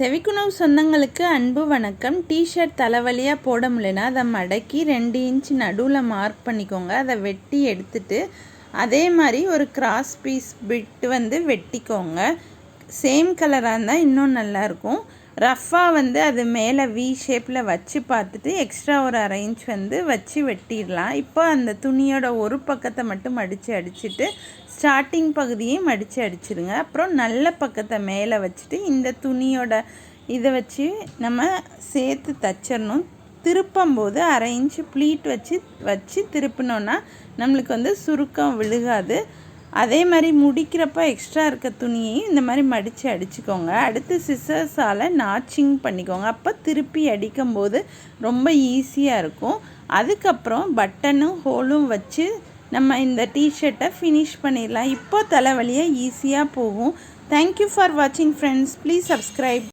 செவிக்குணவு சொந்தங்களுக்கு அன்பு வணக்கம். டிஷர்ட் தலைவலியாக போட முடியலனா அதை மடக்கி 2 இன்ச் நடுவில் மார்க் பண்ணிக்கோங்க. அதை வெட்டி எடுத்துட்டு அதே மாதிரி ஒரு கிராஸ் பீஸ் பிட்டு வெட்டிக்கோங்க. சேம் கலராக இருந்தால் இன்னும் நல்லாயிருக்கும். ரஃப்பாக அது மேலே வி ஷேப்பில் வச்சு பார்த்துட்டு எக்ஸ்ட்ரா ஒரு 1/2 இன்ச் வச்சு வெட்டிடலாம். இப்போ அந்த துணியோட ஒரு பக்கத்தை மட்டும் அடிச்சுட்டு ஸ்டார்டிங் பகுதியை அடிச்சிடுங்க. அப்புறம் நல்ல பக்கத்தை மேலே வச்சுட்டு இந்த துணியோட இதை வச்சு நம்ம சேர்த்து தச்சிடணும். திருப்பும்போது 1/2 இன்ச் ப்ளீட் வச்சு திருப்பினோன்னா நம்மளுக்கு சுருக்கம் விழுகாது. அதே மாதிரி முடிக்கிறப்ப எக்ஸ்ட்ரா இருக்க துணியையும் இந்த மாதிரி மடித்து அடிச்சுக்கோங்க. அடுத்து சிசர்ஸால் நாச்சிங் பண்ணிக்கோங்க. அப்போ திருப்பி அடிக்கும்போது ரொம்ப ஈஸியாக இருக்கும். அதுக்கப்புறம் பட்டனும் ஹோலும் வச்சு நம்ம இந்த டிஷர்ட்டை ஃபினிஷ் பண்ணிடலாம். இப்போ தலைவலியாக ஈஸியாக போகும். தேங்க்யூ ஃபார் வாட்சிங் ஃப்ரெண்ட்ஸ். Please subscribe.